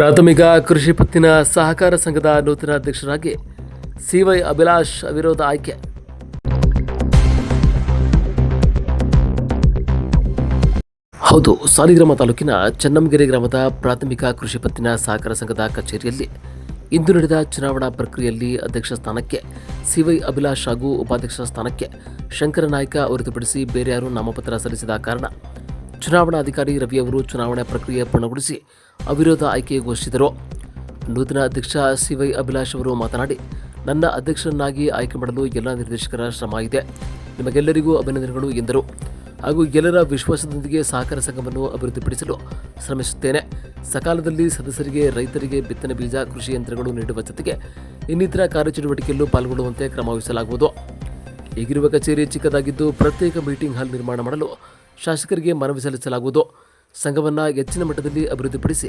ಪ್ರಾಥಮಿಕ ಕೃಷಿ ಪತ್ತಿನ ಸಹಕಾರ ಸಂಘದ ನೂತನ ಅಧ್ಯಕ್ಷರಾಗಿ ಸಿವೈ ಅಭಿಲಾಷ್ ಅವಿರೋಧ ಆಯ್ಕೆ. ಹೌದು, ಸಾಲಿಗ್ರಾಮ ತಾಲೂಕಿನ ಚನ್ನಂಗೆರೆ ಗ್ರಾಮದ ಪ್ರಾಥಮಿಕ ಕೃಷಿ ಪತ್ತಿನ ಸಹಕಾರ ಸಂಘದ ಕಚೇರಿಯಲ್ಲಿ ಇಂದು ನಡೆದ ಚುನಾವಣಾ ಪ್ರಕ್ರಿಯೆಯಲ್ಲಿ ಅಧ್ಯಕ್ಷ ಸ್ಥಾನಕ್ಕೆ ಸಿವೈ ಅಭಿಲಾಷ್ ಹಾಗೂ ಉಪಾಧ್ಯಕ್ಷ ಸ್ಥಾನಕ್ಕೆ ಶಂಕರ ನಾಯ್ಕ ಹೊರತುಪಡಿಸಿ ಬೇರೆ ಯಾರೂ ನಾಮಪತ್ರ ಸಲ್ಲಿಸಿದ ಕಾರಣ ಚುನಾವಣಾಧಿಕಾರಿ ರವಿ ಅವರು ಚುನಾವಣಾ ಪ್ರಕ್ರಿಯೆ ಪೂರ್ಣಗೊಳಿಸಿ ಅವಿರೋಧ ಆಯ್ಕೆ ಘೋಷಿಸಿದರು. ನೂತನ ಅಧ್ಯಕ್ಷ ಸಿವೈ ಅಭಿಲಾಷ್ ಅವರು ಮಾತನಾಡಿ, ನನ್ನ ಅಧ್ಯಕ್ಷರನ್ನಾಗಿ ಆಯ್ಕೆ ಮಾಡಲು ಎಲ್ಲ ನಿರ್ದೇಶಕರ ಶ್ರಮ ಇದೆ. ನಿಮಗೆಲ್ಲರಿಗೂ ಅಭಿನಂದನೆಗಳು ಎಂದರು. ಹಾಗೂ ಎಲ್ಲರ ವಿಶ್ವಾಸದೊಂದಿಗೆ ಸಹಕಾರ ಸಂಘವನ್ನು ಅಭಿವೃದ್ಧಿಪಡಿಸಲು ಶ್ರಮಿಸುತ್ತೇನೆ. ಸಕಾಲದಲ್ಲಿ ಸದಸ್ಯರಿಗೆ, ರೈತರಿಗೆ ಬಿತ್ತನೆ ಬೀಜ, ಕೃಷಿ ಯಂತ್ರಗಳು ನೀಡುವ ಜೊತೆಗೆ ಇನ್ನಿತರ ಕಾರ್ಯಚಟುವಟಿಕೆಯಲ್ಲೂ ಪಾಲ್ಗೊಳ್ಳುವಂತೆ ಕ್ರಮ ವಹಿಸಲಾಗುವುದು. ಈಗಿರುವ ಕಚೇರಿ ಚಿಕ್ಕದಾಗಿದ್ದು ಪ್ರತ್ಯೇಕ ಮೀಟಿಂಗ್ ಹಾಲ್ ನಿರ್ಮಾಣ ಮಾಡಲು ಶಾಸಕರಿಗೆ ಮನವಿ ಸಲ್ಲಿಸಲಾಗುವುದು. ಸಂಘವನ್ನು ಹೆಚ್ಚಿನ ಮಟ್ಟದಲ್ಲಿ ಅಭಿವೃದ್ಧಿಪಡಿಸಿ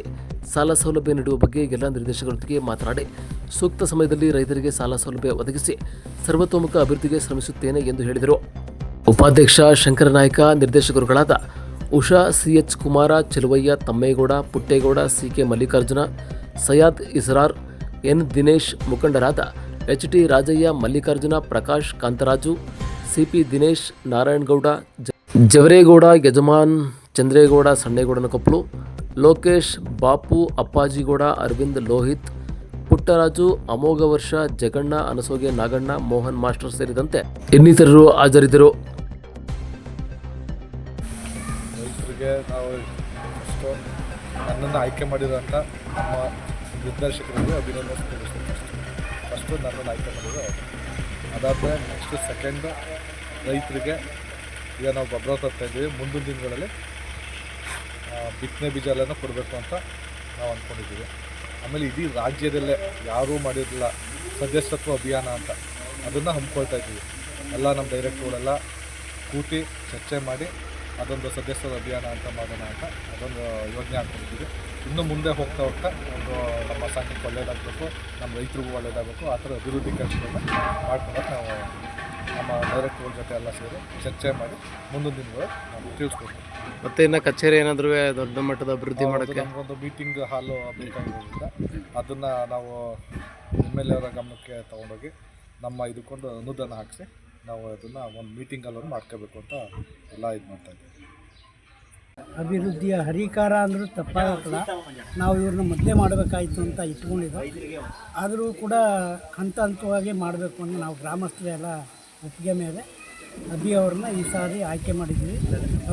ಸಾಲ ಸೌಲಭ್ಯ ನೀಡುವ ಬಗ್ಗೆ ಎಲ್ಲ ನಿರ್ದೇಶಕರೊಂದಿಗೆ ಮಾತನಾಡಿ ಸೂಕ್ತ ಸಮಯದಲ್ಲಿ ರೈತರಿಗೆ ಸಾಲ ಸೌಲಭ್ಯ ಒದಗಿಸಿ ಸರ್ವತೋಮುಖ ಅಭಿವೃದ್ಧಿಗೆ ಶ್ರಮಿಸುತ್ತೇನೆ ಎಂದು ಹೇಳಿದರು. ಉಪಾಧ್ಯಕ್ಷ ಶಂಕರ ನಾಯ್ಕ, ನಿರ್ದೇಶಕರುಗಳಾದ Usha, CH Kumara, Cheluvaiah, Thammegowda, Puttegowda, CK Mallikarjuna, Syed Israr, N Dinesh, ಮುಖಂಡರಾದ ಎಚ್ಟಿ ರಾಜಯ್ಯ, ಮಲ್ಲಿಕಾರ್ಜುನ, ಪ್ರಕಾಶ್, ಕಾಂತರಾಜು, ಸಿಪಿ ದಿನೇಶ್, ನಾರಾಯಣಗೌಡ, ಜವರೇಗೌಡ, ಯಜಮಾನ್, ಚಂದ್ರೇಗೌಡ, ಸಣ್ಣೇಗೌಡನಕೊಪ್ಪಲು, ಲೋಕೇಶ್, ಬಾಪು, ಅಪ್ಪಾಜಿಗೌಡ, ಅರವಿಂದ್, ಲೋಹಿತ್, ಪುಟ್ಟರಾಜು, ಅಮೋಘ ವರ್ಷ, ಜಗಣ್ಣ, ಅನಸೋಗೆ, ನಾಗಣ್ಣ, ಮೋಹನ್ ಮಾಸ್ಟರ್ ಸೇರಿದಂತೆ ಇನ್ನಿತರರು ಹಾಜರಿದ್ದರು. ರೈತರಿಗೆ ನಾವು ನನ್ನನ್ನು ಆಯ್ಕೆ ಮಾಡಿರೋಂಥ ನಮ್ಮ ನಿರ್ದೇಶಕರಿಗೆ ಅಭಿನಂದನೆ ತಿಳಿಸ್ತೀನಿ. ಫಸ್ಟು ನನ್ನನ್ನು ಆಯ್ಕೆ ಮಾಡಿರೋ, ಅದಾದಮೇಲೆ ನೆಕ್ಸ್ಟು ಸೆಕೆಂಡು ರೈತರಿಗೆ ಈಗ ನಾವು ಗೊಬ್ಬರ ತರ್ತಾ ಇದ್ದೀವಿ. ಮುಂದಿನ ದಿನಗಳಲ್ಲಿ ಬಿತ್ತನೆ ಬೀಜ ಎಲ್ಲನೂ ಕೊಡಬೇಕು ಅಂತ ನಾವು ಅಂದ್ಕೊಂಡಿದ್ದೀವಿ. ಆಮೇಲೆ ಇಡೀ ರಾಜ್ಯದಲ್ಲೇ ಯಾರೂ ಮಾಡಿರಲಿಲ್ಲ ಸದಸ್ಯತ್ವ ಅಭಿಯಾನ ಅಂತ, ಅದನ್ನು ಹಮ್ಮಿಕೊಳ್ತಾ ಇದ್ದೀವಿ. ಎಲ್ಲ ನಮ್ಮ ಡೈರೆಕ್ಟ್ರುಗಳೆಲ್ಲ ಕೂತಿ ಚರ್ಚೆ ಮಾಡಿ ಅದೊಂದು ಸದಸ್ಯತ್ವ ಅಭಿಯಾನ ಅಂತ ಮಾಡೋಣ ಅಂತ ಅದೊಂದು ಯೋಜನೆ ಹಾಕ್ಕೊಂಡಿದ್ದೀವಿ. ಇನ್ನು ಮುಂದೆ ಹೋಗ್ತಾ ಒಂದು ನಮ್ಮ ಸಂಘಕ್ಕೆ ಒಳ್ಳೆಯದಾಗಬೇಕು, ನಮ್ಮ ರೈತರಿಗೂ ಒಳ್ಳೆಯದಾಗಬೇಕು, ಆ ಥರ ಅಭಿವೃದ್ಧಿ ಕೆಲಸಗಳನ್ನ ಮಾಡ್ಕೊಳಕ್ಕೆ ನಾವು ನಮ್ಮ ಡೈರೆಕ್ಟ್ರುಗಳ ಜೊತೆ ಎಲ್ಲ ಸೇರಿ ಚರ್ಚೆ ಮಾಡಿ ಮುಂದಿನ ದಿನಗಳು ನಾವು ತಿಳಿಸ್ಕೊಡ್ತೀವಿ. ಮತ್ತು ಇನ್ನು ಕಚೇರಿ ಏನಾದರೂ ದೊಡ್ಡ ಮಟ್ಟದ ಅಭಿವೃದ್ಧಿ ಮಾಡೋಕ್ಕೆ ನಮಗೊಂದು ಮೀಟಿಂಗ್ ಹಾಲು ಬೇಕಾಗಿರೋದ್ರಿಂದ ಅದನ್ನು ನಾವು MLA ಅವರ ಗಮನಕ್ಕೆ ತೊಗೊಂಡೋಗಿ ನಮ್ಮ ಇದಕ್ಕೊಂದು ಅನುದಾನ ಹಾಕಿಸಿ ನಾವು ಅದನ್ನು ಒಂದು ಮೀಟಿಂಗ್ ಹಾಲನ್ನು ಮಾಡ್ಕೋಬೇಕು ಅಂತ ಎಲ್ಲ ಇದು ಮಾಡ್ತಾಯಿದ್ದೀವಿ. ಅಭಿವೃದ್ಧಿಯ ಹರಿಕಾರ ಅಂದರೂ ತಪ್ಪಾಗಲ್ಲ. ನಾವು ಇವ್ರನ್ನ ಮೊದಲೇ ಮಾಡಬೇಕಾಯಿತು ಅಂತ ಇಟ್ಕೊಂಡಿದ್ದು, ಆದರೂ ಕೂಡ ಹಂತ ಹಂತವಾಗಿ ಮಾಡಬೇಕು ಅಂತ ನಾವು ಗ್ರಾಮಸ್ಥರೆಲ್ಲ ಒಪ್ಪಿಗೆ ಮೇಲೆ ಅಭಿ ಅವ್ರನ್ನ ಈ ಸಾರಿ ಆಯ್ಕೆ ಮಾಡಿದ್ವಿ.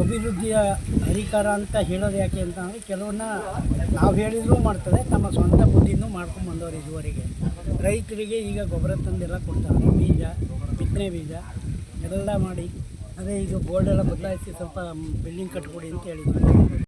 ಅಭಿವೃದ್ಧಿಯ ಹರಿಕಾರ ಅಂತ ಹೇಳೋದು ಯಾಕೆ ಅಂತ ಅಂದರೆ, ಕೆಲವನ್ನ ನಾವು ಹೇಳಿದರೂ ಮಾಡ್ತಾರೆ, ತಮ್ಮ ಸ್ವಂತ ಬುದ್ಧಿನೂ ಮಾಡ್ಕೊಂಡು ಬಂದವರು ಇದುವರೆಗೆ. ರೈತರಿಗೆ ಈಗ ಗೊಬ್ಬರ ತಂದೆಲ್ಲ ಕೊಡ್ತಾರೆ, ಬೀಜ, ಬಿತ್ತನೆ ಬೀಜ ಎಲ್ಲ ಮಾಡಿ. ಅದೇ ಈಗ ಬೋರ್ಡೆಲ್ಲ ಬದಲಾಯಿಸಿ ಸ್ವಲ್ಪ ಬಿಲ್ಡಿಂಗ್ ಕಟ್ಕೊಡಿ ಅಂತ ಹೇಳಿದ್ರು.